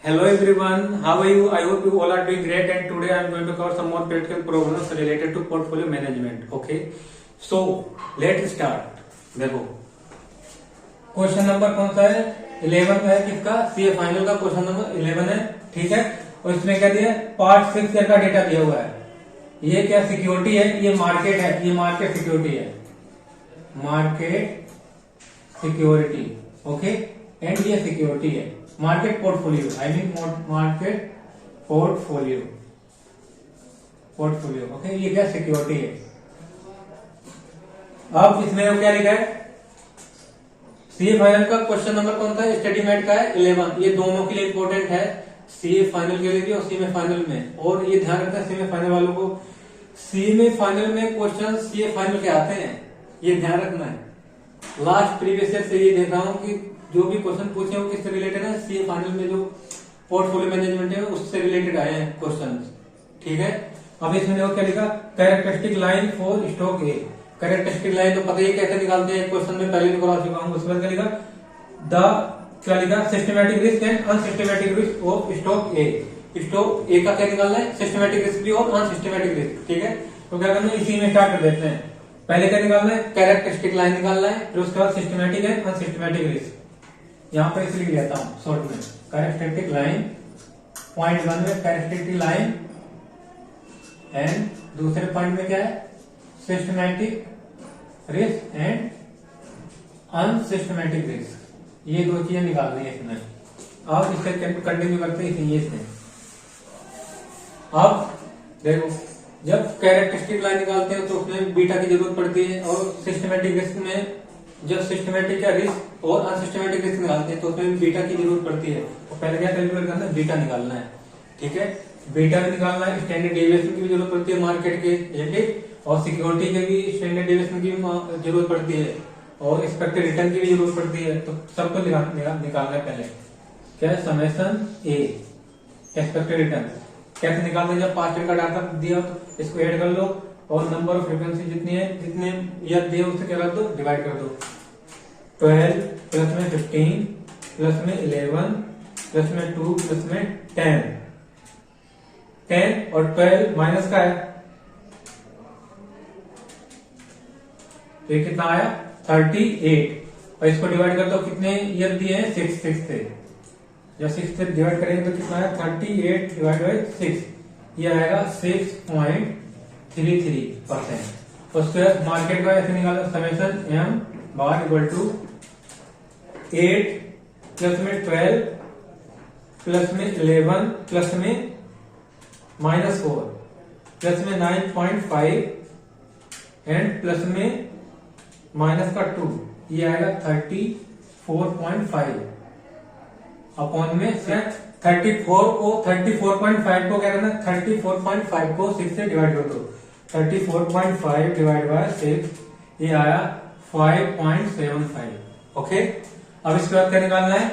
Hello everyone, how are you? I hope you all are doing great and today I am going to cover some more practical problems related to portfolio management. Okay, so let's start. देखो question number कौन सा है 11 है किसका CA final का question number 11 है। ठीक है, और इसमें क्या दिया है पार्ट 6 का डेटा दिया हुआ है। ये क्या सिक्योरिटी है, ये मार्केट है, ये मार्केट सिक्योरिटी है, मार्केट सिक्योरिटी। ओके, एंड ये सिक्योरिटी है market portfolio, I mean market portfolio, portfolio. Okay, ये क्या सिक्योरिटी है। अब इसमें क्या लिखा है सीए फाइनल का क्वेश्चन नंबर कौन सा है स्टेटीमेंट का है 11। ये दोनों के लिए इंपॉर्टेंट है, सीए फाइनल के लिए भी और सीए फाइनल में। और ये ध्यान रखना सीए फाइनल वालों को, सीए फाइनल में क्वेश्चन सीए फाइनल के आते हैं, ये ध्यान रखना है। लास्ट प्रीवियस ईयर से ये देख रहा हूं कि जो भी क्वेश्चन पूछे वो किससे रिलेटेड है, सीए फाइनल में जो पोर्टफोलियो मैनेजमेंट है उससे रिलेटेड आए हैं क्वेश्चन। ठीक है, अब इसमें देखो क्या लिखा characteristic line for stock A. Characteristic line तो पता ही कैसे निकालते हैं, क्वेश्चन में पहले भी करा चुका हूं। उसके बाद क्या लिखा क्या लिखा systematic risk and unsystematic risk of stock A. Stock ए का क्या निकालना है सिस्टमैटिक रिस्क भी और अनसिस्टमैटिक रिस्क। ठीक है, तो क्या करना है इसी में स्टार्ट कर देते हैं। पहले क्या निकालना है कैरेक्टरिस्टिक लाइन निकालना है, फिर उसके बाद सिस्टमैटिक एंड अनसिस्टमैटिक रिस्क। यहां पर इसलिए लिख लेता हूं शॉर्ट में कैरेक्टरिस्टिक लाइन, पॉइंट 1 में कैरेक्टरिस्टिक लाइन एंड दूसरे पॉइंट में क्या है systematic risk and unsystematic risk. ये दो चीजें निकालनी है इसमें। अब इससे कंटिन्यू करते हैं ये से। अब देखो जब कैरेक्टरिस्टिक लाइन निकालते हैं तो उसमें बीटा की जरूरत पड़ती है, और सिस्टमैटिक रिस्क में जब सिस्टमैटिक या रिस्क और अनसिस्टमैटिक रिस्क निकालते हैं तो उसमें बीटा की जरूरत पड़ती है। तो पहले क्या कैलकुलेट करना है बीटा निकालना है। ठीक है, बीटा भी निकालना है, स्टैंडर्ड डेविएशन की भी जरूरत पड़ती है मार्केट के, ठीक, और सिक्योरिटी के भी स्टैंडर्ड डेविएशन की भी जरूरत पड़ती है, और एक्सपेक्टेड रिटर्न की भी जरूरत पड़ती है। तो सबको निकालना है पहले। क्या है समेशन ए एक्सपेक्टेड रिटर्न कैसे निकालते हैं, जब पास्ट ईयर का डाटा दिया तो इसको ऐड कर लो और नंबर ऑफ फ्रीक्वेंसी जितनी है जितने ईयर दिए उससे क्या कर दो डिवाइड कर दो। 12 प्लस में 15 प्लस में 11 प्लस में 2 प्लस में 10 और 12 माइनस का है तो ये कितना आया 38। और इसको डिवाइड कर दो कितने ईयर दिए हैं 6 से, जब 6 से डिवाइड करेंगे तो कितना आया 38 डिवाइड बाई 6, ये आएगा 6.33%। उसके बाद मार्केट का ऐसे निकाला summation m bar equal to 8 plus में 12 प्लस में 11 प्लस में -4 प्लस में 9.5 एंड प्लस में माइनस का 2, ये आएगा 34.5 अपॉन में 34 को 34.5 को क्या करना 34.5 को 6 से डिवाइड कर दो। 34.5 डिवाइड बाय 6, ये आया 5.75। ओके, अब इसके बाद क्या निकालना है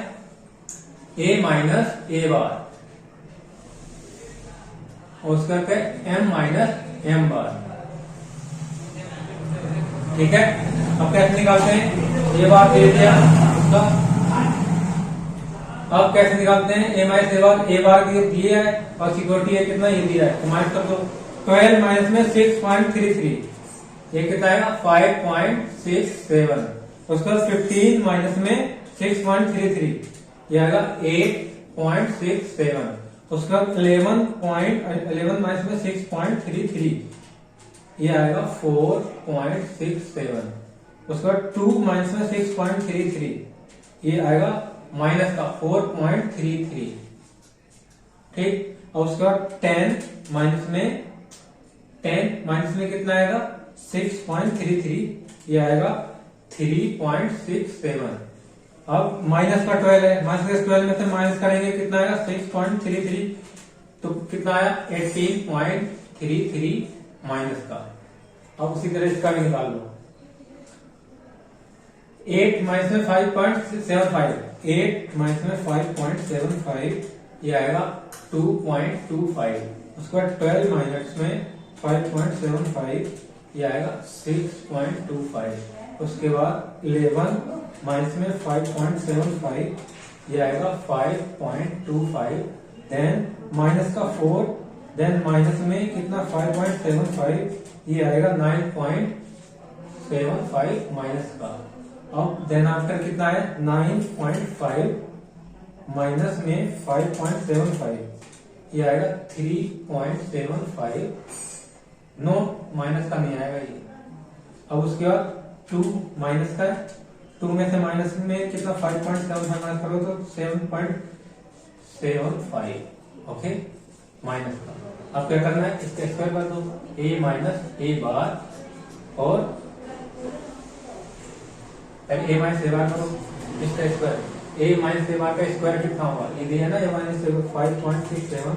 a माइनस ए बार, और उसके बाद m माइनस एम बार। ठीक है, अब कैसे निकालते हैं ये बार दे दिया उसका। अब कैसे निकालते हैं ए माइनस ए बार दिया है और सिक्योरिटी है कितना ये दिया है, तो माइनस कर दो। 12 माइनस में 6.33, ये कितना आएगा 5.67। उसके बाद 15 माइनस में 6.33, ये आएगा 8.67। उसके बाद 11 माइनस में 6.33, ये आएगा 4.67। उसके बाद 2 माइनस में 6.33, ये आएगा माइनस का 4.33। ठीक, और उसके बाद 10 माइनस में कितना आएगा 6.33, ये आएगा 3.67। अब माइनस का 12 है, माइनस 12 में से माइनस करेंगे कितना आएगा 6.33, तो कितना आया 18.33 माइनस का। अब उसी तरह इसका भी निकाल लो। 8 माइनस में 5.75, 8 माइनस में 5.75, ये आएगा 2.25। उसके बाद 12 माइनस में 5.75, ये आएगा 6.25। उसके बाद 11 माइनस में 5.75, ये आएगा 5.25, देन माइनस का 4, देन माइनस में कितना 5.75, ये आएगा 9.75 माइनस का। अब देन आफ्टर कितना है 9.5 माइनस में 5.75, ये आएगा 3.75, नो माइनस का नहीं आएगा ये। अब उसके बाद 2 माइनस का, 2 में से माइनस में कितना 5.75 माइनस करो तो 7.75, ओके माइनस का। अब क्या करना है, इसका स्क्वायर कर दो, a माइनस a बार, और पहले a माइनस a बार करो, इसका स्क्वायर, a माइनस a बार का स्क्वायर कितना होगा, ये दिया है ना a माइनस 5.67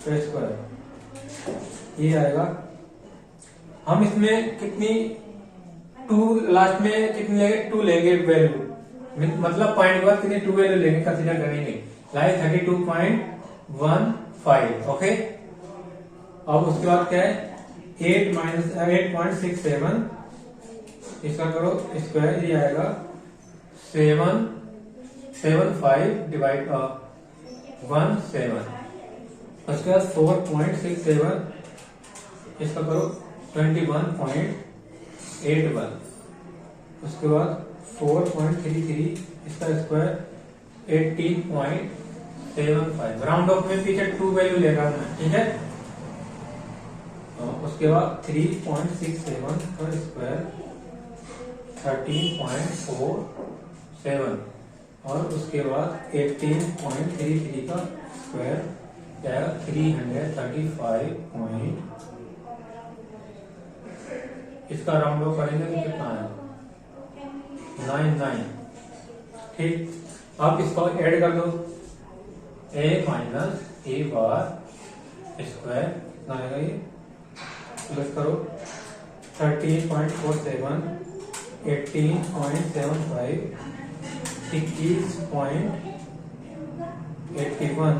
का स्क्वायर, ये आएगा। हम इसमें कितनी 2 लास्ट में कितनी लेंगे, 2 लेंगे वैल्यू, मतलब पॉइंट के बाद कितनी 2 वैल्यू लेंगे, कंसीडर करेंगे, लाइक 32.15, ओके। अब उसके बाद क्या है 8.67, इसका करो स्क्वायर, ये आएगा 775 डिवाइड 17, उसके बाद 4.67, इसका करो 21.81, उसके बाद 4.33, इसका स्क्वायर 18.75, राउंड ऑफ में पीछे 2 वैल्यू ले रहा हूं मैं, ठीक है। उसके बाद 3.67 का स्क्वायर 13.47, और उसके बाद 18.33 का स्क्वायर 335 पॉइंट, इसका राउंड ऑफ करेंगे तो कितना है 99, ठीक। अब इसको ऐड कर दो, a minus a bar square कितना आएगा, ये प्लस करो 13.47, 18.75, 21.81,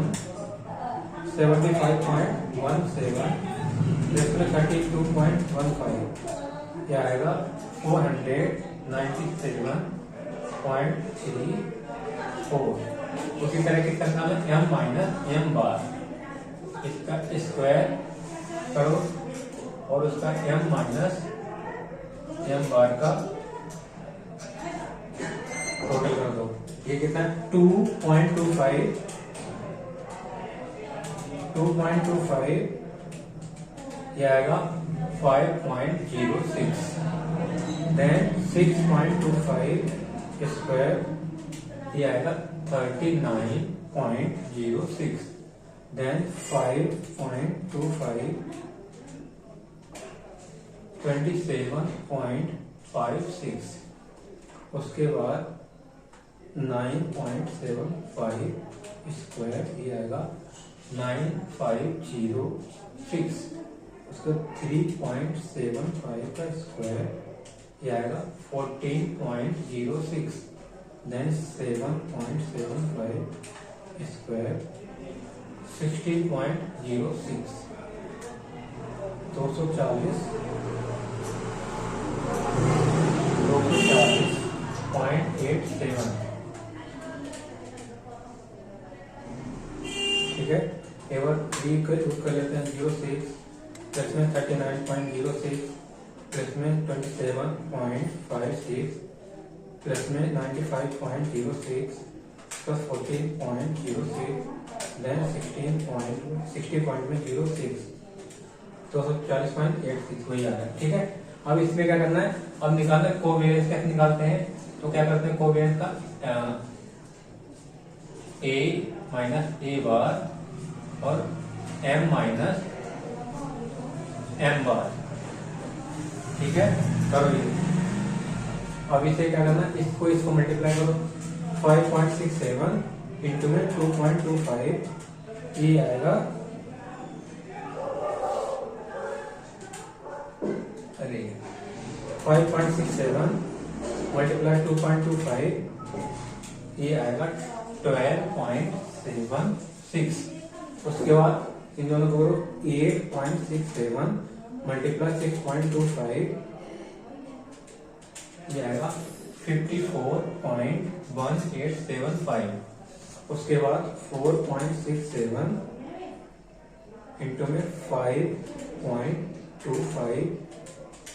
75.17, प्लस 32.15, ये आएगा 497.34। उसी तरह कितना निकालें, m माइनस m बार, इसका स्क्वायर करो, और उसका m माइनस m बार का टोटल कर दो, ये कितना 2.25, ये आएगा 5.06, देन 6.25 स्क्वायर, ये आएगा 39.06, देन 5.25 27.56, उसके बाद 9.75 स्क्वायर, ये आएगा 9506, उसका 3.75 का स्क्वायर, ये आएगा 14.06, देन 7.75 स्क्वायर 60.06, 240.87, ठीक है। एवर बी कर लेते हैं 06, प्लस में 39.06, प्लस में 27.56, प्लस में 95.06, प्लस 14.06, देन 60.06, 240.86 वही आ रहा है, ठीक है। अब इसमें क्या करना है, अब निकालना है कोवेरिएंस, कैसे निकालते हैं, तो क्या करते हैं कोवेरिएंस का a माइनस a बार और m माइनस m बार, ठीक है। करो ये, अब इसे क्या करना है, इसको मल्टीप्लाई करो, 5.67 इंटू में 2.25, ये आएगा, अरे 5.67 मल्टीप्लाई 2.25, ये आएगा 12.76, उसके बाद इन दोनों को 8.67 मल्टीप्लाई 6.25, ये आएगा 54.1875, उसके बाद 4.67 इंटू में 5.25,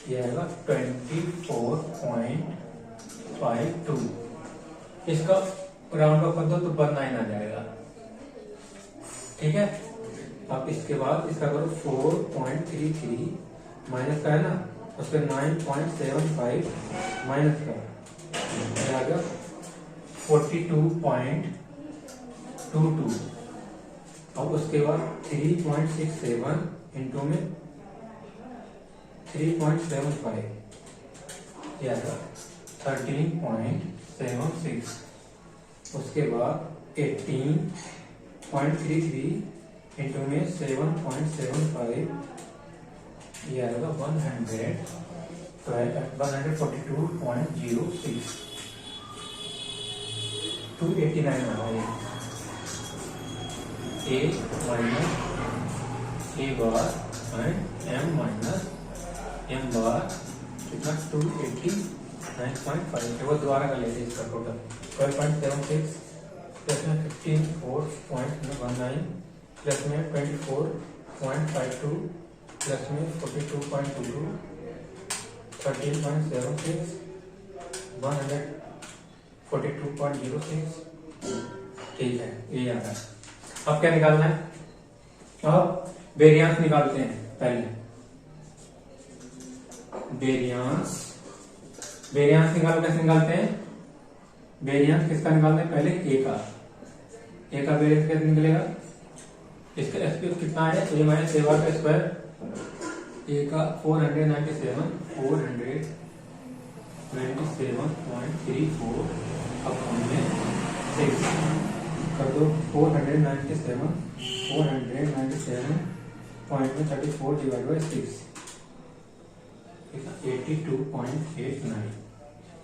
ये आएगा 24.52। इसका राउंड ऑफ कर दो तो 19 आ जाएगा। ठीक है, अब इसके बाद इसका करो 4.33 माइनस का है ना, उसके 9.75 माइनस का आ गया 42.22। अब उसके बाद 3.67 इंटू में 3.75, ये आएगा 13.76। उसके बाद 18.33 इंटू में 7.75, ये आएगा 142.06। 289 आ रहा है। A minus A bar and M minus M बार कितना 289.5 है। वो दोबारा कर लेते इसका टोटल 12.76 प्लस में 15.19 प्लस में 24.52 प्लस में 42.22 13.76 142.06। ठीक है, ये आ रहा है। अब क्या निकालना है? अब वेरिएंस निकालते हैं। पहले वेरिएंस निकालो। कैसे निकालते हैं? वेरिएंस किसका निकालते हैं? पहले ए का वेरिएंस कैसे निकलेगा? इसका एसपी कितना है? ए माइनस ए बार का स्क्वायर। ए का 497.34 अब हमने 6 कर दो। 497.34 डिवाइड बाई 6 82.89।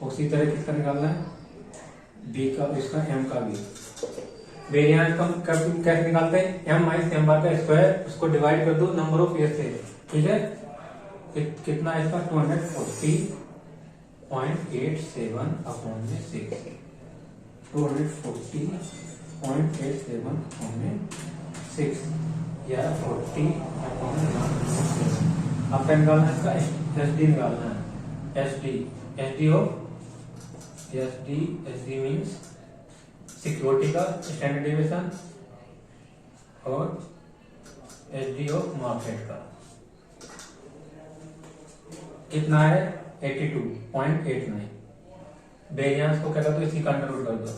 उसी तरह किसका निकालना है? बी का, इसका एम का भी। वेरिएंस कम कैसे निकालते हैं? एम माइनस एम बार का स्क्वायर, उसको डिवाइड कर दो नंबर ऑफ ईयर से। ठीक है, कितना है इसका? 240.87 अपॉन में 6। 240.87 अपॉन में 6 या 40 अपॉन में 7। अब क्या निकालना है? इसका एस डी निकालना है। एस डी मीन्स सिक्योरिटी का स्टैंडर्ड डेविएशन और एस डी ऑफ मार्केट का कितना है? 82.89। वेरिएंस को क्या कर दो? इसी कंट्रोल कर दो।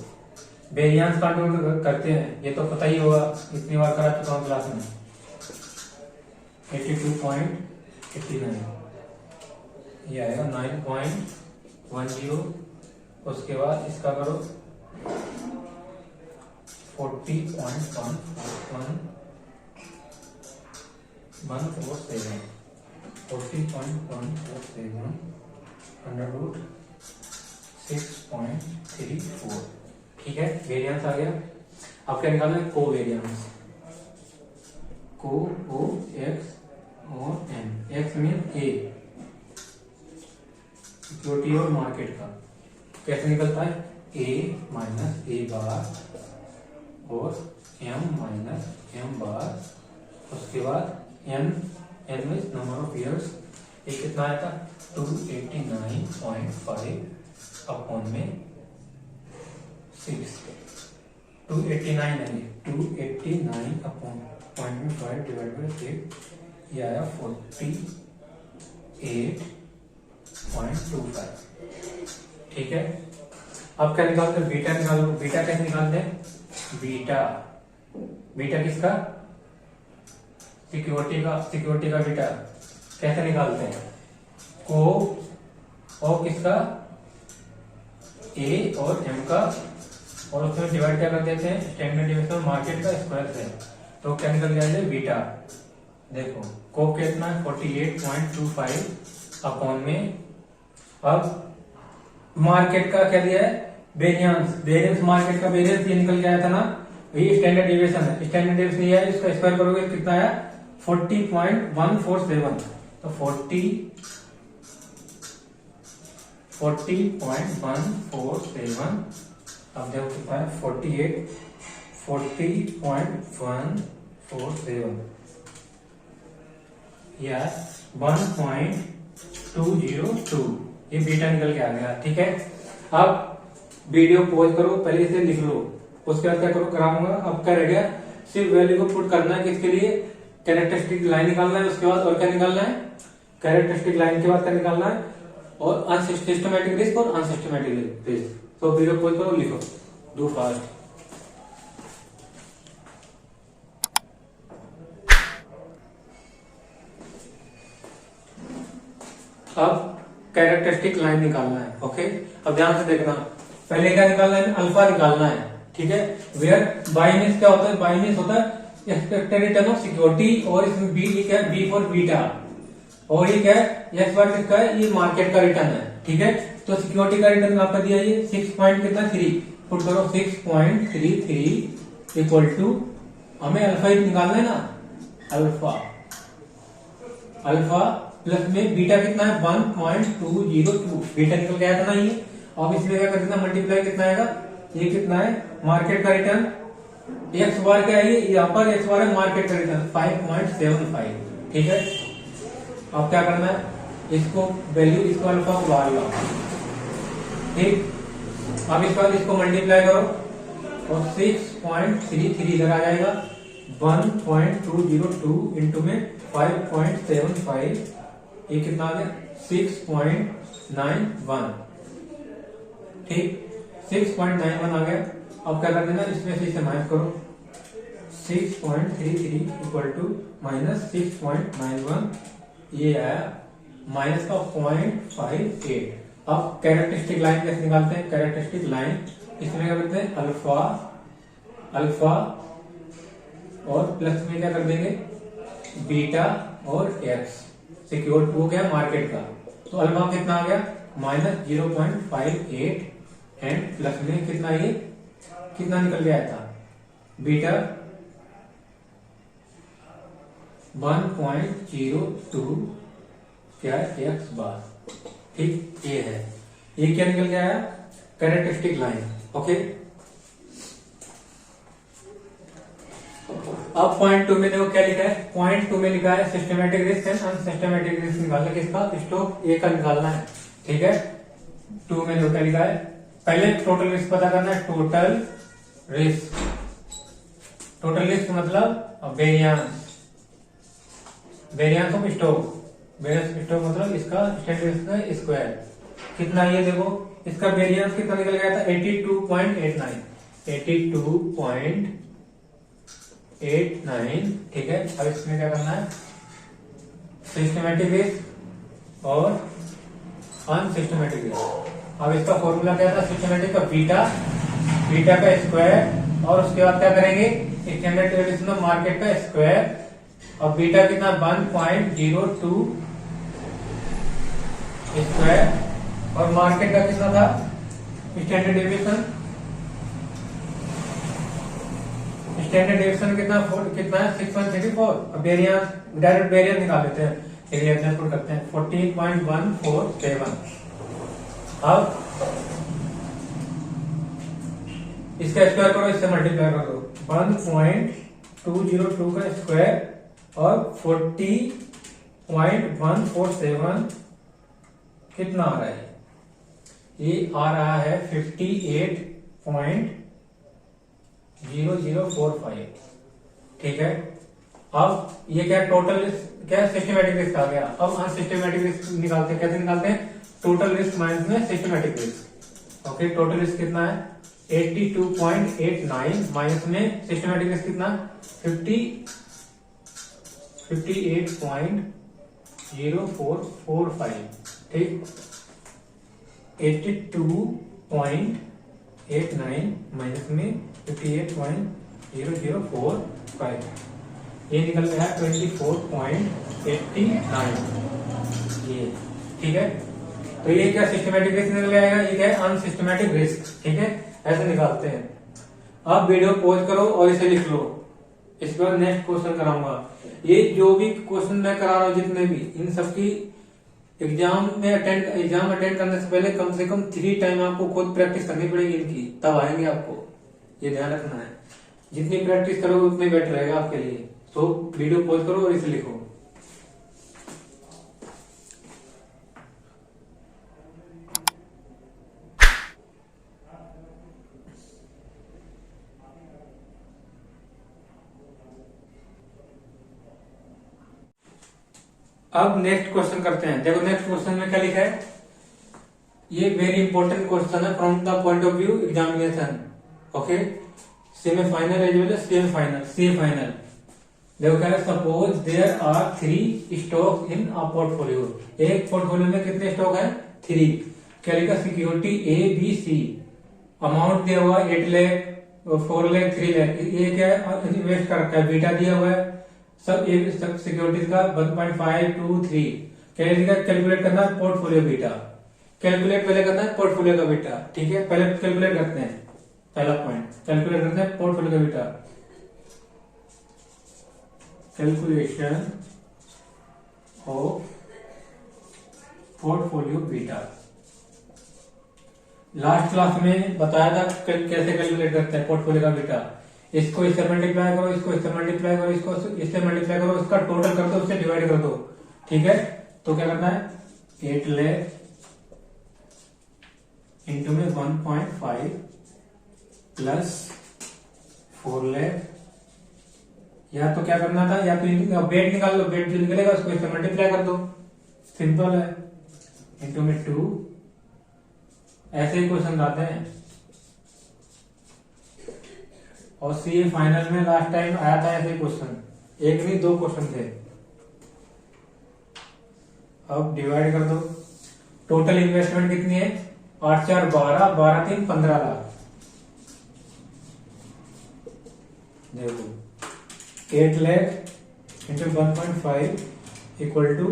वेरिएंस कंट्रोल करते हैं, ये तो पता ही होगा, इतनी बार करा चुका हूं क्लास में। 82.89 ये आएगा 9.10। उसके बाद इसका करो 40.147 40.147 अंडर रूट 6.34। ठीक है, वेरिएंस आ गया। अब क्या निकालना है? कोवेरिएंस। को ओ एक्स और एन। एक्स मीन ए, सिक्योरिटी और मार्केट का। कैसे निकलता है? ए माइनस ए बार और एम माइनस एम बार। उसके बाद n means number of years. ये कितना आया था? 289.5 अपॉन में 6। 289 है, 289 अपॉन 0.5 डिवाइड बाई 6, ये आया 48.25। ठीक है, अब क्या निकालते हैं? बीटा निकालो। बीटा कैसे निकालते हैं? बीटा किसका? सिक्योरिटी का बीटा कैसे निकालते हैं? को और किसका? ए और एम का, और उसमें डिवाइड क्या कर देते हैं? स्टैंडर्ड डेविएशन मार्केट का स्क्वायर से। तो क्या निकल जाएगा? बीटा। देखो को कितना है? 48.25 अपॉन में, अब मार्केट का क्या दिया है? वेरिएंस मार्केट का वेरिएंस ये निकल के आया था ना, ये स्टैंडर्ड डेविएशन है। स्टैंडर्ड डेविएशन ये है, इसका स्क्वायर करोगे कितना आया? 40.147। तो 40.147 अब देखो कितना है? 48 40.147 या 1.202, ये बीटा निकल के आ गया। ठीक है, अब वीडियो पॉज करो, पहले इसे लिख लो, उसके बाद क्या करो कराऊंगा। अब क्या रह गया, सिर्फ वैल्यू को पुट करना है, किसके लिए, कैरेक्टरिस्टिक लाइन निकालना है, उसके बाद और क्या निकालना है, कैरेक्टरिस्टिक लाइन के बाद क्या निकालना है, और अनसिस्टेमेटिक रिस्क और अनसिस्टेमेटिक रिस्क। तो वीडियो पॉज करो, लिखो, डू फास्ट। अब कैरेक्टरिस्टिक लाइन निकालना है। ओके, अब ध्यान से देखना, पहले क्या निकालना है, अल्फा निकालना है। ठीक है, वेयर बाई मीन्स क्या होता है, बाई मीन्स होता है एक्सपेक्टेड रिटर्न ऑफ सिक्योरिटी, और इसमें बी ये क्या है, बी फॉर बीटा, और ये क्या है, एक्स बार किसका है, ये मार्केट का रिटर्न है। ठीक है, तो सिक्योरिटी का रिटर्न आपका दिया ये 6.3, पुट करो 6.33 इक्वल टू, हमें अल्फा निकालना है ना, अल्फा प्लस में बीटा कितना है 1.202, बीटा निकल गया था ना ये। अब इसमें क्या कर देना, मल्टीप्लाई कितना आएगा, ये कितना है मार्केट का रिटर्न, एक्स बार क्या है, यहाँ पर एक्स बार है मार्केट का रिटर्न 5.75। ठीक है, अब क्या करना है, इसको वैल्यू, इसको अल्फा को बाहर लाओ। ठीक, अब इसके बाद इसको मल्टीप्लाई करो और 6.33 इधर आ जाएगा, 1.202 इंटू में 5.75, ये कितना आ गया 6.91। ठीक, 6.91 आ गया। अब क्या कर देना, इसमें से इसे माइनस करो, 6.33 इक्वल टू माइनस 6.91, ये आया माइनस का 0.58। अब कैरेक्टरिस्टिक लाइन कैसे निकालते हैं, कैरेक्टरिस्टिक लाइन इसमें क्या करते हैं, अल्फा और प्लस में क्या कर देंगे, बीटा और एक्स, सिक्योर हो गया मार्केट का। तो अल्फा कितना आ गया माइनस 0.58 एंड प्लस में कितना, ये कितना निकल गया था, बीटा 1.02 क्या है, एक्स बार। ठीक, ये है, ये क्या निकल गया है, कैरेक्टरिस्टिक लाइन। ओके, अब पॉइंट 2 में देखो क्या लिखा है, पॉइंट 2 में लिखा है systematic risk and unsystematic risk निकालना, किसका, स्टॉक ए का निकालना है। ठीक है, 2 में देखो क्या लिखा है, पहले टोटल रिस्क पता करना है, टोटल रिस्क मतलब वेरिएंस ऑफ स्टॉक, मतलब इसका स्टैंडर्ड स्क्वायर कितना, ये देखो इसका वेरिएंस कितना निकल गया था 82.89। ठीक है, अब इसमें क्या करना है, सिस्टमैटिक रिस्क और अनसिस्टमैटिक रिस्क। अब इसका फॉर्मूला क्या था, सिस्टमैटिक का बीटा का स्क्वायर, और उसके बाद क्या करेंगे, स्टैंडर्ड डेविएशन ऑफ मार्केट का स्क्वायर, और बीटा कितना 1.02 स्क्वायर, और मार्केट का कितना था स्टैंडर्ड डेविएशन कितना है 6.34। अब वेरिएंस, डायरेक्ट वेरिएंस निकाल लेते हैं, पुट करते हैं 14.147। अब इसका स्क्वायर करो, इससे मल्टीप्लाई कर दो, 1.202 का स्क्वायर और 40.147 कितना आ रहा है, ये आ रहा है 58.0045। ठीक है, अब ये क्या टोटल क्या सिस्टमैटिक रिस्क आ गया। अब अनसिस्टमैटिक रिस्क निकालते हैं, कैसे निकालते हैं, टोटल रिस्क माइनस में systematic risk. Okay, total risk कितना है 82.89 माइनस में सिस्टमैटिक रिस्क कितना 58.0445। ठीक, 82.89 माइनस में 58.005, ये निकल गया 24.89 ये। ठीक है, तो ये क्या सिस्टमैटिक रिस्क निकल आएगा, ये क्या है अनसिस्टमैटिक रिस्क। ठीक है, ऐसे निकालते हैं। अब वीडियो पॉज करो और इसे लिख लो, इसके बाद नेक्स्ट क्वेश्चन कराऊंगा। ये जो भी क्वेश्चन मैं करा रहा हूँ जितने भी, इन सबकी एग्जाम अटेंड करने से पहले कम से कम 3 टाइम आपको खुद प्रैक्टिस करनी पड़ेगी इनकी, तब आएंगे आपको, ये ध्यान रखना है। जितनी प्रैक्टिस करोगे उतनी बेटर रहेगा आपके लिए। तो वीडियो पॉज करो और इसे लिखो। अब नेक्स्ट क्वेश्चन करते हैं। देखो नेक्स्ट क्वेश्चन में क्या लिखा है, ये वेरी इंपॉर्टेंट क्वेश्चन है from the point of view examination. Okay, semifinal as well as semifinal, semifinal. देखो क्या है, suppose there are 3 stock in a portfolio. एक पोर्टफोलियो में कितने स्टॉक है? 3। क्या लिखा? Security A B C, amount दिया हुआ 8 लाख, 4 लाख, 3 लाख। ये क्या है? इन्वेस्ट कर रखा है, बीटा दिया हुआ है सब सिक्योरिटीज का 1.523। कैलकुलेट करना है पोर्टफोलियो बीटा। कैलकुलेट पहले करना है पोर्टफोलियो का बीटा, ठीक है। पहले कैलकुलेट करते हैं, पहला पॉइंट कैलकुलेट करते हैं पोर्टफोलियो का beta. Calculation of portfolio beta. Last class में बताया था कैसे कैलकुलेट करते हैं पोर्टफोलियो का बीटा। इसको इससे मल्टीप्लाई करो, इसको इससे मल्टीप्लाई करो, इसको इससे मल्टीप्लाई करो, इसका टोटल कर दो, उससे डिवाइड कर दो, ठीक है। तो क्या करना है? 8 लाख इंटू में 1.5 प्लस 4 लाख, या तो क्या करना था, या तो बेट निकाल लो, बेट जो निकलेगा उसको इससे मल्टीप्लाई कर दो, सिंपल है, इंटू में 2। ऐसे ही क्वेश्चन आते हैं। और सी फाइनल में लास्ट टाइम आया था ऐसे क्वेश्चन, एक नहीं 2 क्वेश्चन थे। अब डिवाइड कर दो। टोटल इन्वेस्टमेंट कितनी है? 8 4 12, 12 3 15 लाख। देखो 8 lakh into 1.5 equal to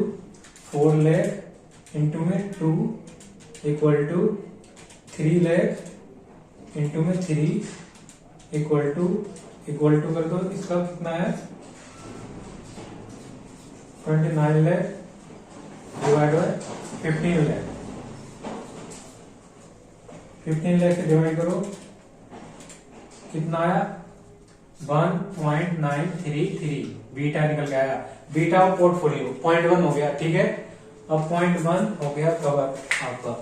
4 lakh into में 2 इक्वल टू 3 लाख इंटू में 3 इक्वल टू कर दो, इसका कितना है? 29 लाख डिवाइड बाय 15 लाख। 15 लाख से डिवाइड करो, कितना आया? 1.933 बीटा निकल के आया। बीटा ऑफ पोर्टफोलियो 0.1 हो गया, ठीक है। अब 0.1 हो गया कवर आपका।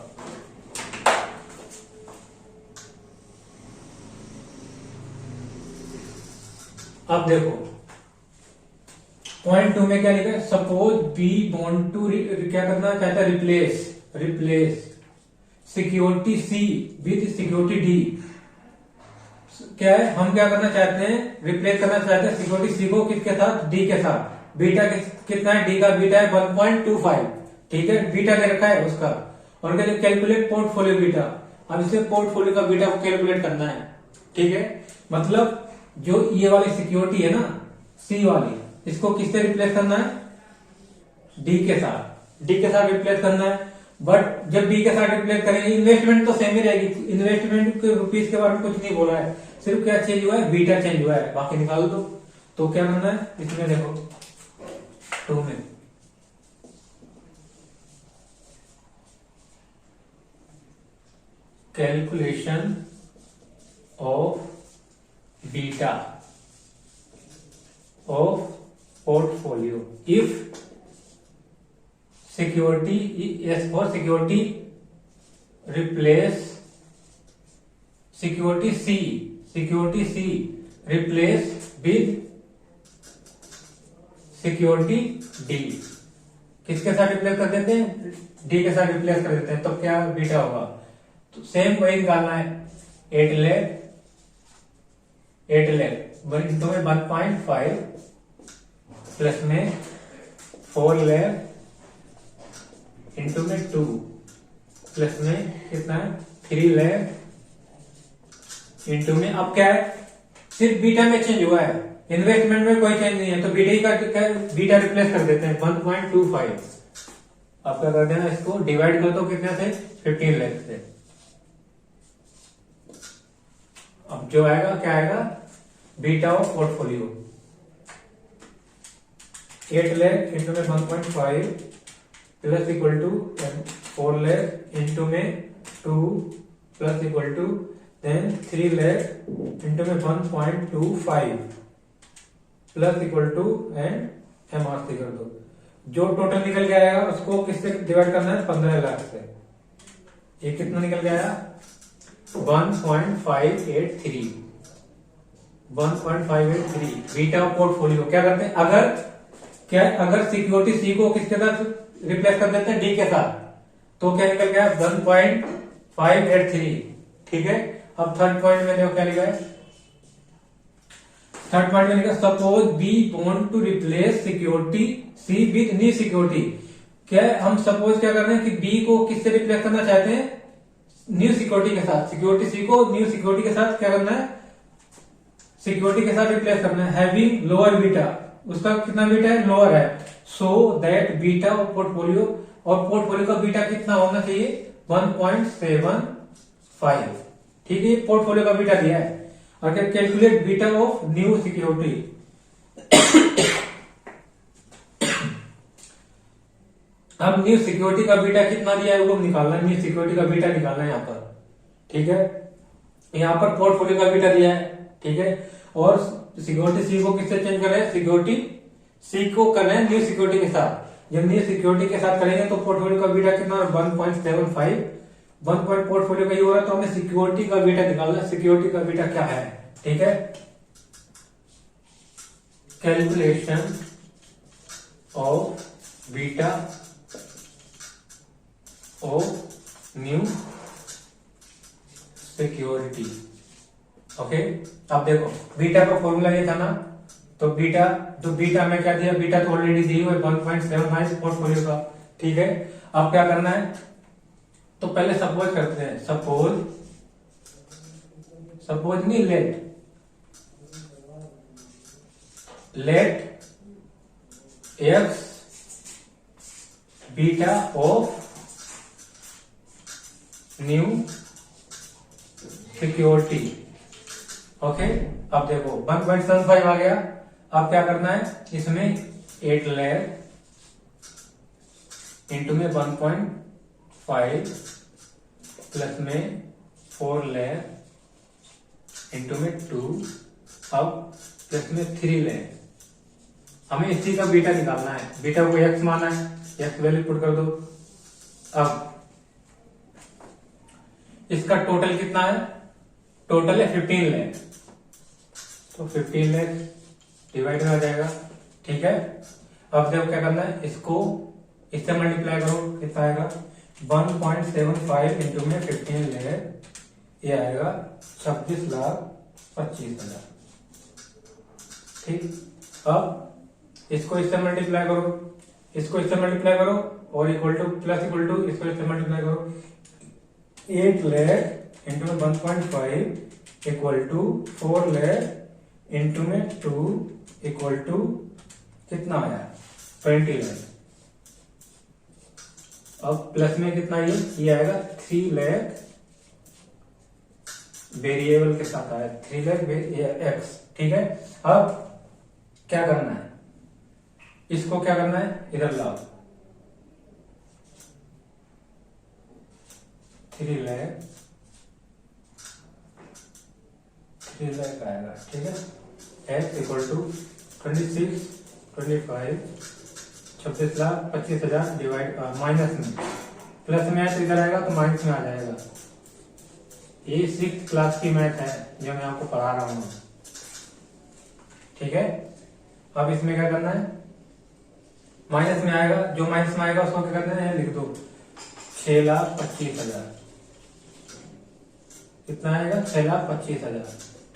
अब देखो 0.2 में क्या लिखा है? सपोज बी वांट टू क्या करना चाहता है? Replace security C with security D. क्या है, हम क्या करना चाहते हैं? रिप्लेस करना चाहते हैं सिक्योरिटी सी को किसके साथ? डी के साथ। बीटा कितना है? डी का बीटा है 1.25, ठीक है। बीटा दे रखा है उसका, और कैलकुलेट पोर्टफोलियो बीटा। अब इसे पोर्टफोलियो का बीटा को कैलकुलेट करना है, ठीक है। मतलब जो ये वाली सिक्योरिटी है ना, सी वाली, इसको किससे रिप्लेस करना है? डी के साथ। डी के साथ रिप्लेस करना है। बट जब डी के साथ रिप्लेस करेंगे, इन्वेस्टमेंट तो सेम ही रहेगी। इन्वेस्टमेंट के रुपीज के बारे में कुछ नहीं बोला है, सिर्फ क्या चेंज हुआ है? बीटा चेंज हुआ है, बाकी निकाल दो। तो क्या करना है इसमें? देखो 2 में calculation of beta of portfolio if security S for security replace security C replace with security D। किसके साथ रिप्लेस कर देते हैं? डी के साथ रिप्लेस कर देते हैं, तो क्या बीटा होगा? तो सेम वही निकालना है। 8 लाख इंटू में 1.5 प्लस में 4 लाख इंटू में 2 प्लस में कितना है? 3 लाख इंटू में, अब क्या है? सिर्फ बीटा में चेंज हुआ है, इन्वेस्टमेंट में कोई चेंज नहीं है, तो बीटा रिप्लेस कर देते हैं 1.25। अब क्या कर देना? इसको डिवाइड कर दो कितने से? 15 लाख से। अब जो आएगा क्या आएगा? Beta of portfolio 8 lakh into में 1.5 plus equal to 4 lakh into में 2 plus equal to then 3 lakh into में 1.25 plus equal to and MRC कर दो। जो टोटल निकल के आएगा उसको किससे डिवाइड करना है? 15 लाख से। ये कितना निकल के आया? 1.583 बीटा ऑफ पोर्टफोलियो। क्या करते हैं, अगर सिक्योरिटी सी को किसके साथ रिप्लेस कर देते हैं? डी के साथ, तो क्या निकल गया? 1.583। ठीक है। अब थर्ड पॉइंट में देखो क्या लिखा है। थर्ड पॉइंट में लिखा suppose we want to replace security C with new security. क्या हम सपोज क्या कर रहे हैं कि बी को किससे रिप्लेस करना चाहते हैं? न्यू सिक्योरिटी के साथ। सिक्योरिटी सी को न्यू सिक्योरिटी के साथ क्या करना है? सिक्योरिटी के साथ रिप्लेस करना है। हैविंग लोअर बीटा, उसका कितना बीटा है? लोअर है। So that beta of portfolio, और पोर्टफोलियो का बीटा कितना होना चाहिए? 1.75। ठीक है, पोर्टफोलियो का बीटा दिया है। और क्या? Calculate beta of new security. अब न्यू सिक्योरिटी का बीटा कितना दिया है वो निकालना है। न्यू सिक्योरिटी का बीटा निकालना है यहाँ पर। ठीक है, यहाँ पर पोर्टफोलियो का बीटा दिया है। ठीक है, और सिक्योरिटी सी को किससे चेंज कर रहे हैं? सिक्योरिटी सी को कर रहे हैं न्यू सिक्योरिटी के साथ। जब न्यू सिक्योरिटी के साथ करेंगे तो पोर्टफोलियो का बीटा कितना? 1.75। 1 पॉइंट पोर्टफोलियो का ही हो रहा है, तो हमें सिक्योरिटी का बीटा निकालना है। सिक्योरिटी का बीटा क्या है? ठीक है, calculation of beta of new security. Okay, अब देखो बीटा का फॉर्मूला ये था ना, तो बीटा में क्या दिया? बीटा तो ऑलरेडी दी हुई 1.75 पोर्टफोलियो का। ठीक है, अब क्या करना है? तो पहले सपोज करते हैं। सपोज नहीं, let X beta of new security. Okay, अब देखो 1.75 आ गया। अब क्या करना है? इसमें 8 लाख इंटू में 1.5 प्लस में 4 लाख इंटू में 2, अब प्लस में 3 लाख। हमें इसी का बीटा निकालना है। बीटा को x माना है, x वैल्यू पुट कर दो। अब इसका टोटल कितना है? टोटल है 15 लाख, तो 15 लाख डिवाइड में आ जाएगा। ठीक है, अब देखो क्या करना है? इसको इससे मल्टीप्लाई करो, कितना आएगा? 1.75 इंटू में 15 लाख, ये आएगा 26,25,000। ठीक, अब इसको इससे मल्टीप्लाई करो, इसको इससे मल्टीप्लाई करो, और equal to plus equal to इसको इससे मल्टीप्लाई करो। 8 लाख इंटू में 1.5 इक्वल टू 4 लाख इंटू में 2 इक्वल टू कितना आया? 20 लाख। अब प्लस में कितना ये आएगा? 3 लाख वेरिएबल के साथ आया, 3 लाख एक्स। ठीक है, अब क्या करना है? इसको क्या करना है? इधर लाओ। 3 लाख आएगा। ठीक है, X equal to 26, 25, 26,25,000 divide minus में, प्लस में तो इधर आएगा तो माइनस में आ जाएगा। ये 6th क्लास की मैथ है जो मैं आपको पढ़ा रहा हूं। ठीक है, अब इसमें क्या करना है? माइनस में आएगा, जो माइनस में आएगा उसको क्या करना है? लिख दो 6,25,000। कितना आएगा? 6,25,000।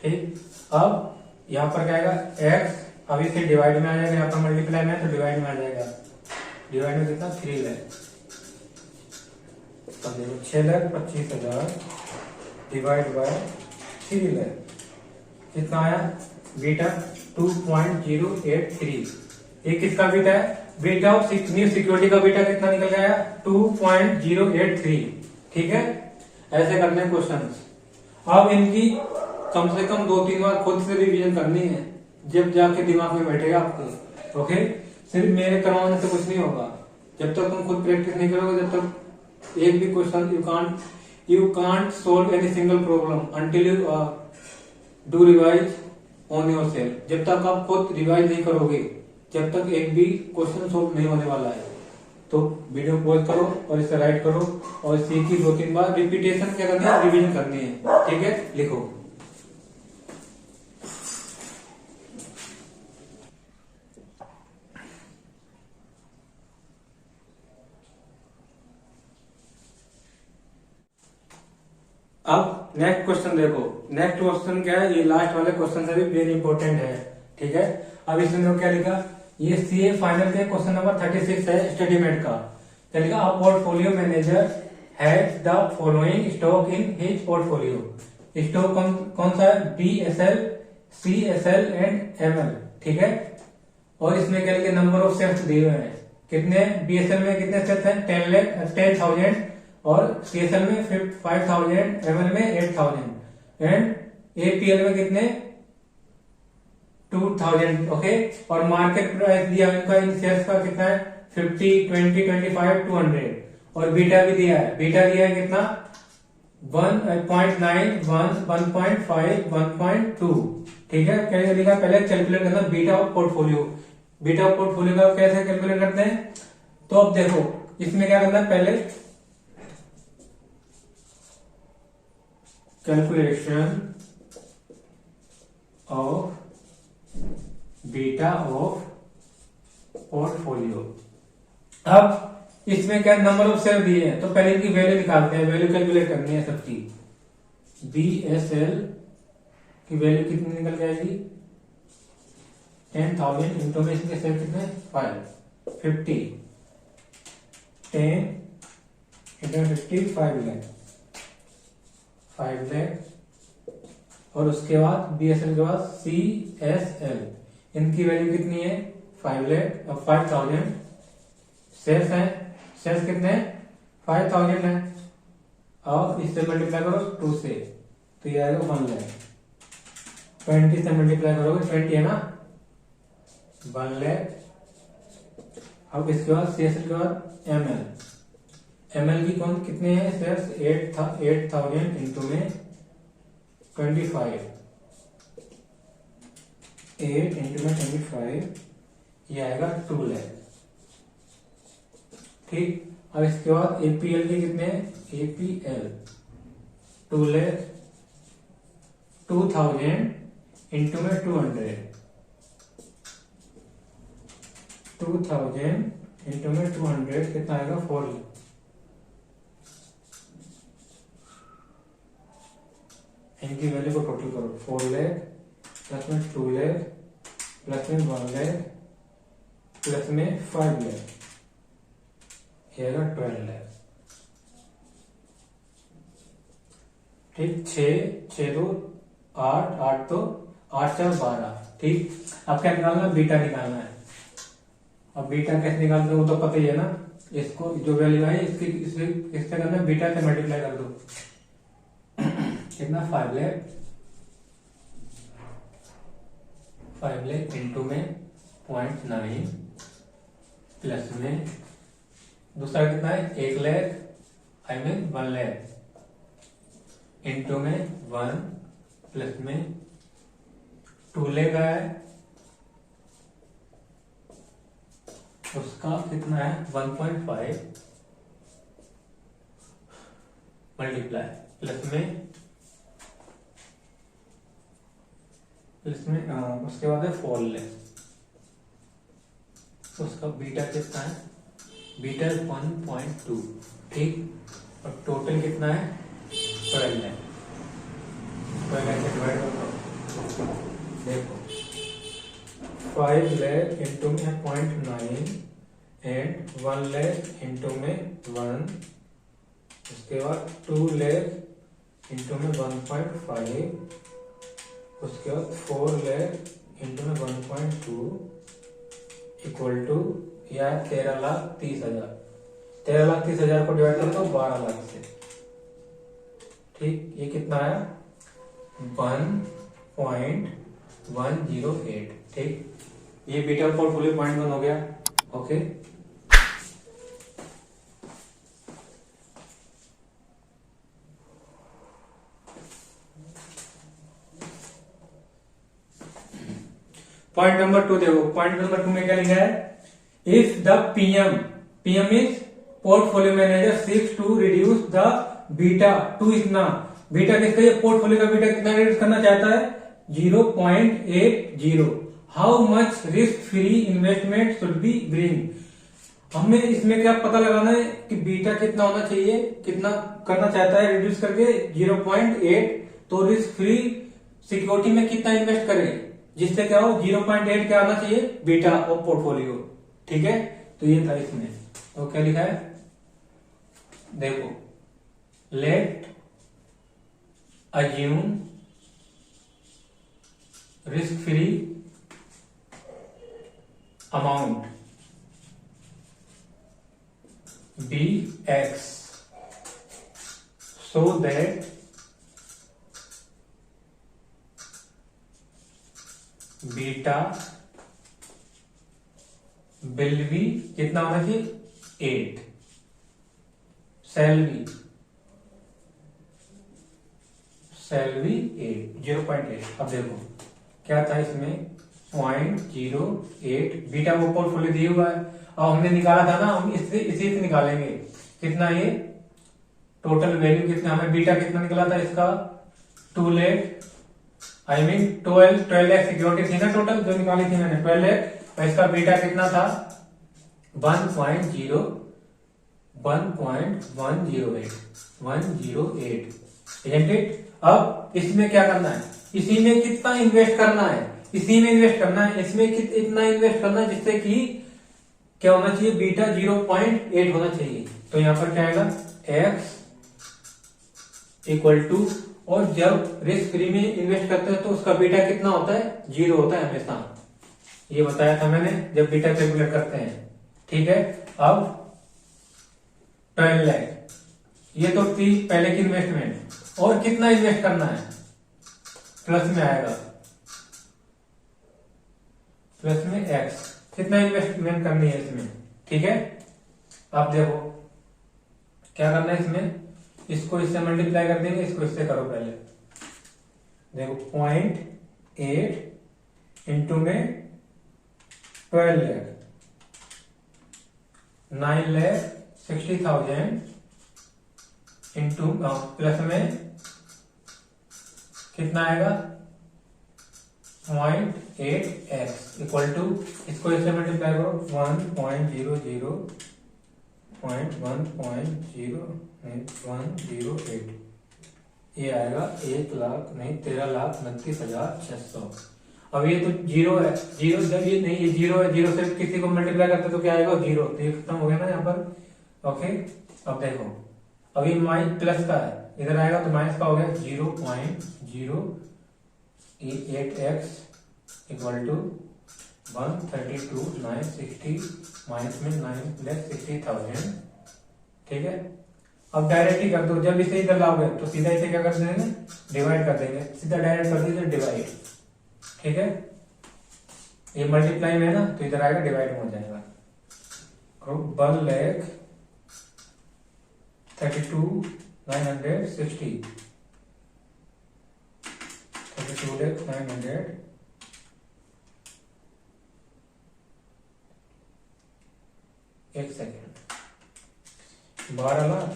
ठीक, अब यहाँ पर क्या आएगा? एक्स, अब इसे डिवाइड में आ जाएगा, यहाँ पर मल्टीप्लाई में है तो डिवाइड में आ जाएगा। डिवाइड में कितना? 3 लाख। अब देखो 6,25,000 डिवाइड बाय 3 लाख, कितना आया? बीटा 2.083। ये किसका बीटा है? बीटा ऑफ न्यू सिक्योरिटी का बीटा कितना निकल गया? 2.083। ठीक है, ऐसे करने क्वेश्चन। अब इनकी कम से कम 2-3 बार खुद से रिवीजन करनी है, जब जाके दिमाग में बैठेगा आपको। ओके, सिर्फ मेरे करवाने से कुछ नहीं होगा। जब तक तुम खुद प्रैक्टिस नहीं करोगे, जब तक एक भी question you can't you can't solve any single problem until you do revise on your self. जब तक आप खुद रिवाइज नहीं करोगे, जब तक एक भी क्वेश्चन सोल्व नहीं होने वाला है। तो वीडियो पॉज करो और इसे राइट करो और सी की 2-3 बार रिपीटेशन क्या करनी है, रिवीजन करनी है। ठीक है, लिखो। अब नेक्स्ट क्वेश्चन देखो। नेक्स्ट क्वेश्चन क्या है, ये लास्ट वाले क्वेश्चन से भी वेरी इंपॉर्टेंट है। ठीक है, अब इसमें क्या लिखा, ये सीए फाइनल के क्वेश्चन नंबर 36 है स्टडीमेट का। क्या लिखा, a portfolio manager has the following stock in his portfolio. Stock कौन सा है, BSL, CSL एंड ML। ठीक है, और इसमें क्या लिखा, नंबर ऑफ शेयर्स दिए हुए हैं। कितने, BSL में कितने शेयर्स हैं, 10,000 और CSL में 5,000, ML में 8,000 एंड APL में कितने 2,000। ओके, और मार्केट प्राइस दिया इनका इन शेयर्स का कितना है, 50, 20, 25, 200। और बीटा भी दिया है, बीटा दिया है कितना 1.9, 1.5, 1.2। ठीक है, कैसे लिखा, पहले कैलकुलेट करना beta of portfolio. Beta of portfolio का कैसे कैलकुलेट करते हैं, तो अब देखो इसमें क्या करना है, पहले calculation of beta of portfolio. अब इसमें क्या नंबर ऑफ शेयर दिए हैं, तो पहले इनकी वैल्यू निकालते हैं, वैल्यू कैलकुलेट करनी है सबकी। BSL की वैल्यू कितनी निकल जाएगी, 10,000 इंटू में इसके शेयर कितने 5, 50, 10 इंटू 50, 5 लाख, 5 लाख। और उसके बाद BSL के बाद CSL, इनकी वैल्यू कितनी है 5 लाख। अब 5,000 शेयर्स हैं, शेयर्स कितने हैं 5,000 है। और इससे मल्टीप्लाई करो 2 से, तो ये आएगा 1 लाख। 20 से मल्टीप्लाई करोगे 20 है ना, 1 लाख। अब इसके बाद CSL के बाद ML की कौन कितने हैं शेयर्स, 8,000 इंटू में 25, 8 इंटू में 25, ये आएगा 2 लाख। ठीक, अब इसके बाद APL के कितने हैं, APL 2 लाख, 2,000 इंटू में 200, 2,000 इंटू में 200 कितना आएगा 4 लाख। इनकी वैल्यू को टोटल करो, 4 लाख प्लस में 2 लाख प्लस में 1 लाख प्लस में 5 लाख, ये 12 लाख। ठीक, 6 2 8, 8 तो 8 4 12। ठीक, अब क्या निकालना है, बीटा निकालना है। अब बीटा कैसे निकालते हैं वो तो पता ही है ना, इसको जो वैल्यू है इससे करना है, बीटा से मल्टीप्लाई कर दो, कितना 5 लाख, 5 लाख इंटू में 0.9 प्लस में दूसरा कितना है 1 लाख, 1 लाख इंटू में 1 प्लस में 2 लाख है, उसका कितना है 1.5 मल्टीप्लाई प्लस में उसके बाद है 4 लाख, तो उसका बीटा कितना है, बीटा 1.2। ठीक, और टोटल कितना है 12 लाख। 12 लाख से डिवाइड करो, देखो 5 लाख इंटू में 0.9 एंड 1 लाख इंटू में 1, उसके बाद 2 लाख इंटू में 1.5, उसके बाद 4 लाख इंटू में 1.2 इक्वल टू या 13,30,000। 13,30,000 को डिवाइड करो तो 12 लाख से। ठीक, ये कितना आया 1.108। ठीक, ये बीटा पोर्टफोलियो 0.1 हो गया। ओके, पॉइंट नंबर 2 देखो, पॉइंट नंबर 2 में क्या लिखा है, if the PM is portfolio manager seeks to reduce the beta to इतना, बीटा किसका, ये पोर्टफोलियो का बीटा कितना रिड्यूस करना चाहता है, 0.80, how much risk free investment should be bring. हमें इसमें क्या पता लगाना है कि बीटा कितना होना चाहिए, कितना करना चाहता है रिड्यूस करके 0.8, तो रिस्क फ्री सिक्योरिटी में कितना इन्वेस्ट करें जिससे क्या हो 0.8 क्या आना चाहिए बीटा ऑफ पोर्टफोलियो। ठीक है, तो ये था इसमें। तो क्या लिखा है देखो, let assume risk free amount be X so that beta will be कितना होना चाहिए 8, shall be 8, 0.8। अब देखो क्या था इसमें 0.08, बीटा वो पोर्टफोलियो दिया हुआ है, अब हमने निकाला था ना, हम इसी से निकालेंगे कितना, ये टोटल वैल्यू कितना, हमें बीटा कितना निकला था इसका 2 lakh, I mean 12 lakh security थी ना टोटल जो निकाली थी मैंने 12 लाख, और इसका बीटा कितना था 1.108, isn't it? अब इसमें क्या करना है, इसी में कितना इन्वेस्ट करना है, इसी में इन्वेस्ट करना है, इसमें इतना इन्वेस्ट करना है जिससे कि क्या होना चाहिए बीटा 0.8 होना चाहिए। तो यहां पर क्या आएगा x इक्वल टू, और जब रिस्क फ्री में इन्वेस्ट करते हैं तो उसका बीटा कितना होता है 0 होता है हमेशा, ये बताया था मैंने जब बीटा कैलकुलेट करते हैं। ठीक है, अब 12 लाख ये तो थी पहले की इन्वेस्टमेंट, और कितना इन्वेस्ट करना है प्लस में आएगा, प्लस में x, कितना इन्वेस्टमेंट करनी है इसमें। ठीक है, अब देखो क्या करना है इसमें, इसको इससे मल्टीप्लाई कर देंगे, इसको इससे करो पहले, देखो 0.8 इंटू में 12 लाख 9,60,000 इंटू प्लस में कितना आएगा 0.8x इक्वल टू, इसको इससे मल्टीप्लाई करो 1.08, ये आएगा 13,29,600। अब ये तो जीरो है, जीरो जब ये नहीं, ये जीरो है, जीरो से किसी को मल्टीप्लाई करते तो क्या आएगा 0, तो ये खत्म हो गया ना यहाँ पर। ओके, अब देखो अब ये माइनस प्लस का है, इधर आएगा तो माइनस का हो गया 0.08x इक्वल टू 132,960 माइनस में 9,60,000। ठीक है, अब डायरेक्ट ही कर दो, जब इसे इधर लाओगे तो सीधा इसे क्या कर देंगे डिवाइड कर देंगे, सीधा डायरेक्ट कर दीजिए डिवाइड। ठीक है, ये मल्टीप्लाई में है ना तो इधर आएगा डिवाइड में हो जाएगा, 1,32,960 32,900 एक सेकेंड 12 लाख,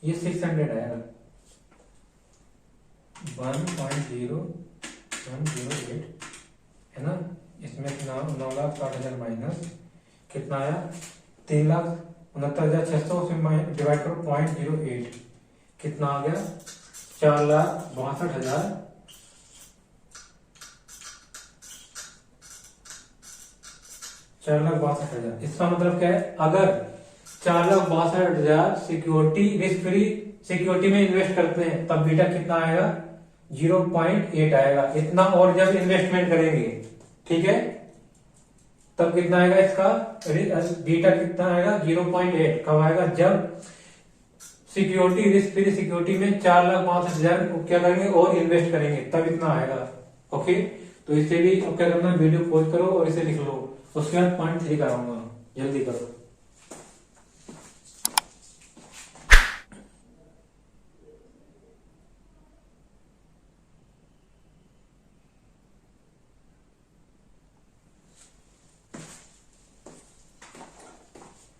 ये 600 आएगा 1.0108 है ना, इसमें 9,60,000 माइनस कितना आया 3,69,600, उसमें डिवाइड करो 0.08 कितना आ गया 4,62,000। 4,62,000, इसका मतलब क्या है, अगर 4,62,000 सिक्योरिटी रिस्क फ्री सिक्योरिटी में इन्वेस्ट करते हैं तब बीटा कितना आएगा 0.8 आएगा, इतना और जब इन्वेस्टमेंट करेंगे ठीक है तब कितना आएगा इसका बीटा कितना आएगा 0.8, कब आएगा जब सिक्योरिटी रिस्क फ्री सिक्योरिटी में 4,62,000 क्या करेंगे और इन्वेस्ट करेंगे तब इतना आएगा। ओके, तो इसे भी अब क्या करना, वीडियो पॉज करो और इसे लिख लो, उसके बाद पॉइंट 3 कराऊंगा, जल्दी करो।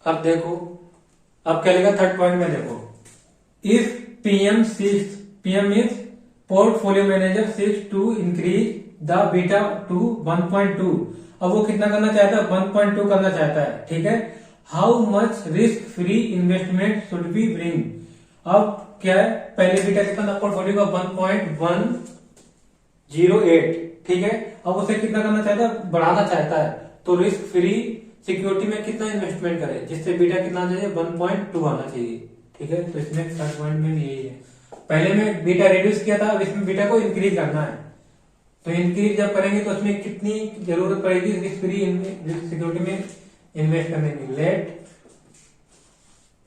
अब देखो, अब क्या लिखा थर्ड पॉइंट में, देखो if PM is portfolio manager seeks to increase the beta to 1.2। अब वो कितना करना चाहता है, 1.2 करना चाहता है, ठीक है। How much risk free investment should be bring. अब क्या है, पहले बीटा कितना था पोर्टफोलियो का 1.108, ठीक है। अब उसे कितना करना चाहता है, बढ़ाना चाहता है, तो रिस्क फ्री सिक्योरिटी में कितना इन्वेस्टमेंट करे जिससे बीटा कितना आना चाहिए, 1.2 आना चाहिए, ठीक है। तो इसमें थर्ड पॉइंट में भी यही है, पहले में बीटा रिड्यूस किया था, अब इसमें बीटा को इंक्रीज करना है। तो इंक्रीज जब करेंगे तो उसमें कितनी जरूरत पड़ेगी रिस्क फ्री सिक्योरिटी में इन्वेस्ट करने की। Late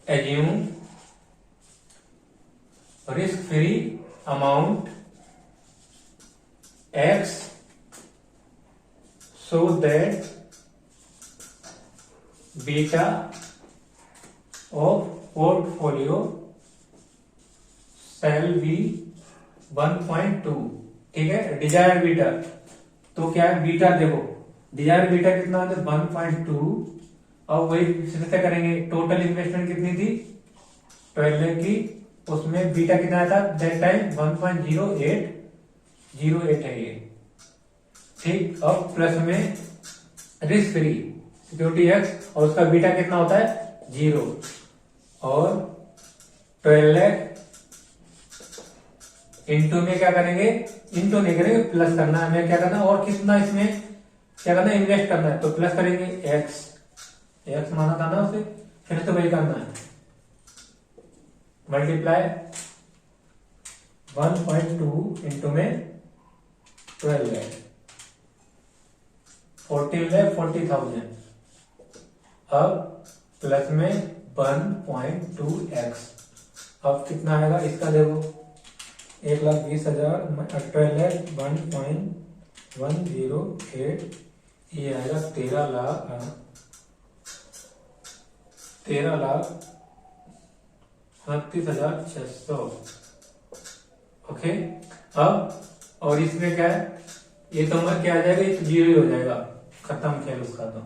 assume risk free amount x so that beta of portfolio shall be 1.2, ठीक है। डिजायर्ड बीटा, तो क्या है बीटा, देखो डिजायर्ड बीटा कितना है 1.2। अब वही फिर से करेंगे, टोटल इन्वेस्टमेंट कितनी थी 12 लाख की, उसमें बीटा कितना आया था दैट टाइम 1.0808 है ये, ठीक। अब प्लस में रिस्क फ्री सिक्योरिटी एक्स और उसका बीटा कितना होता है 0, और 12 लाख इंटू में क्या करेंगे, इंटू नहीं करेंगे, प्लस करना है हमें, क्या करना है और कितना इसमें क्या करना है, इन्वेस्ट करना है, तो प्लस करेंगे एक्स माना था ना उसे, फिर तो वही करना है मल्टीप्लाई 1.2 इंटू में 12 लाख 40,40,000। अब प्लस में 1.2x, अब कितना आएगा इसका, देखो 1,20,000 12 लाख 1.108, ये आएगा 13,29,600, ओके। अब और इसमें क्या है, ये तो क्या आ जाएगा, ये तो 0 ही हो जाएगा, खत्म खेल उसका। तो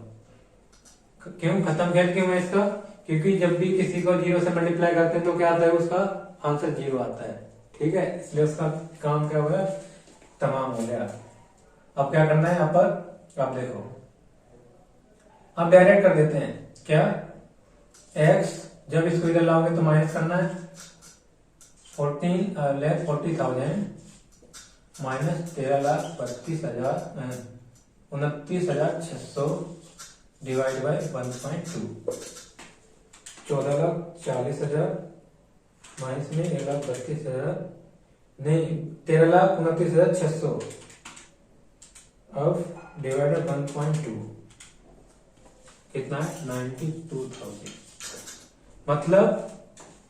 क्यों खत्म खेल क्यों है इसका, क्योंकि जब भी किसी को 0 से मल्टीप्लाई करते हैं तो क्या आता है, उसका आंसर 0 आता है, ठीक है। इसलिए उसका काम क्या हो गया, तमाम हो गया। अब क्या करना है यहाँ पर, आप देखो अब डायरेक्ट कर देते हैं, क्या x जब इसको इधर लाओगे तो माइनस करना है 40,000 माइनस 13,32,29,600 डिवाइड बाई 1.2, 14,40,000 माइनस में 1,32,000 नहीं 13,29,600, अब डिवाइड बाई 1.2 कितना है 92,000। मतलब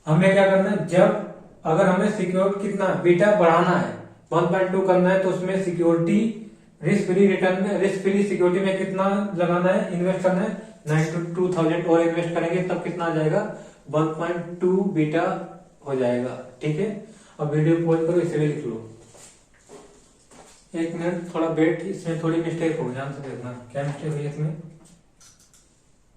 हमें क्या करना है, जब अगर हमें सिक्योर कितना बीटा बढ़ाना है 1.2 करना है, तो उसमें सिक्योरिटी रिस्क फ्री रिटर्न में, रिस्क फ्री सिक्योरिटी में कितना लगाना है, इन्वेस्ट करना है 92,000 और इन्वेस्ट करेंगे तब कितना आ जाएगा 1.2 बीटा हो जाएगा, ठीक है। अब वीडियो पॉज करो, इसे भी लिख लो, 1 मिनट थोड़ा वेट, इसमें थोड़ी मिस्टेक हो, ध्यान से देखना क्या मिस्टेक हुई इसमें।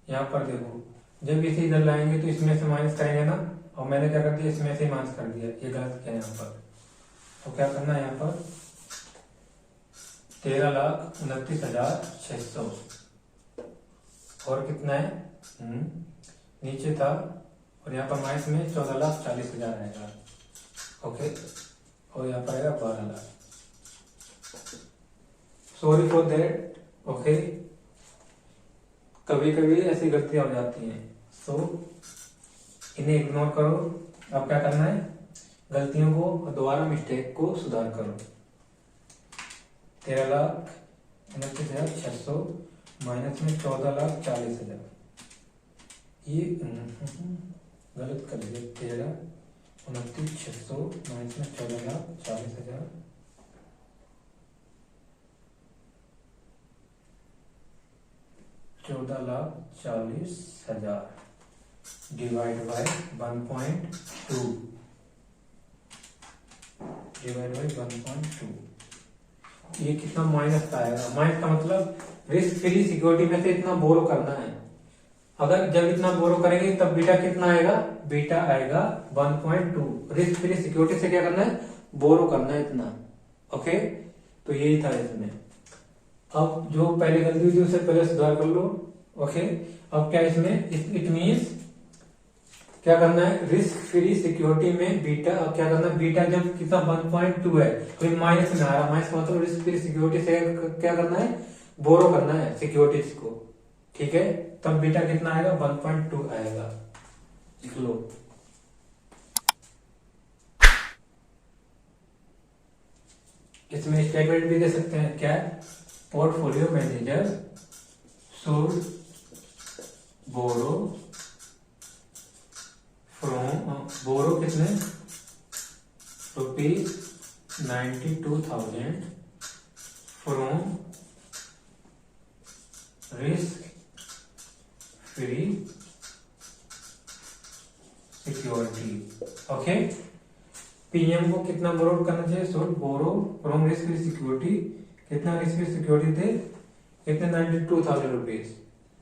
यहाँ पर देखो, जब इसे इधर लाएंगे तो इसमें से माइनस करेंगे ना, और मैंने क्या कर दिया इसमें से माइनस कर दिया, ये गलत किया यहाँ पर। तो क्या करना है यहाँ पर 13,29,600 और कितना है नीचे था, और यहाँ पर माइनस में 14,40,000 आएगा, ओके। और यहाँ पर आएगा 12 lakh. Sorry for that, okay. कभी कभी ऐसी गलतियां हो जाती हैं, तो इन्हें इग्नोर करो। अब क्या करना है, गलतियों को दोबारा मिस्टेक को सुधार करो। 13,29,600 माइनस में 14,40,000, ये गलत कर दिया, 13,29,600 माइनस में 14,40,000, 14,40,000 डिवाइड बाय 1.2 डिवाइड बाय 1.2, ये कितना माइनस का आएगा। माइनस का मतलब रिस्क फ्री सिक्योरिटी में से इतना बोरो करना है, अगर जब इतना बोरो करेंगे तब बीटा कितना आएगा, बीटा आएगा 1.2। रिस्क फ्री सिक्योरिटी से क्या करना है, बोरो करना है इतना। ओके, तो यही था इसमें। अब जो पहले गलती हुई थी उसे पहले सुधार कर लो। ओके, अब क्या इसमें, इट मीन्स क्या करना है, रिस्क फ्री सिक्योरिटी में बीटा, अब क्या करना है, बीटा जब कितना 1.2 है, कोई माइनस में आ रहा, माइनस मतलब रिस्क फ्री सिक्योरिटी से क्या करना है, बोरो करना है सिक्योरिटीज को। ठीक है, तब बीटा कितना आएगा, 1.2 आएगा। लिख लो। इसमें स्टेटमेंट भी दे सकते हैं क्या, portfolio manager should borrow from, borrow कितने, ₹92,000 from risk free security. Okay, PM को कितना बोरो करना चाहिए, should borrow from risk free security. कितना रिस्क फ्री सिक्योरिटी थे, कितने, ₹92,000।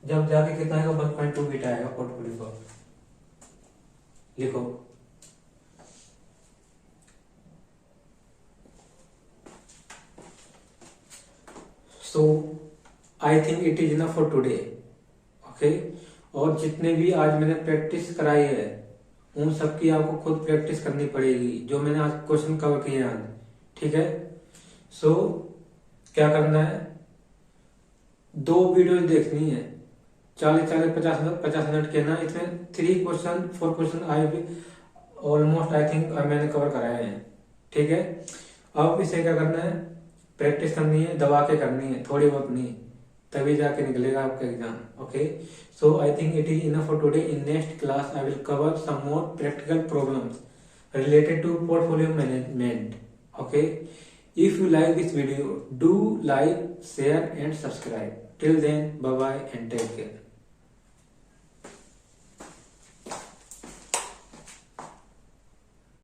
जब जाके कितना आएगा, 1.2 बीटा आएगा पोर्टफोलियो को। लिखो। So I think it is enough for today. Okay, और जितने भी आज मैंने प्रैक्टिस कराई है उन सबकी आपको खुद प्रैक्टिस करनी पड़ेगी, जो मैंने आज क्वेश्चन कवर किए आज। ठीक है, सो क्या करना है, 2 वीडियो देखनी है, 40-50 मिनट के ना। इसमें 3 क्वेश्चन 4 क्वेश्चन आई भी ऑलमोस्ट आई थिंक मैंने कवर कराए हैं। ठीक है, अब इसे क्या करना है, प्रैक्टिस करनी है, दबा के करनी है, थोड़ी बहुत नहीं, तभी जाके निकलेगा आपका exam. Okay, so I think it is enough for today. In next class I will cover some more practical problems related to portfolio management. Okay, if you like this video, do like, share and subscribe. Till then, bye bye and take care.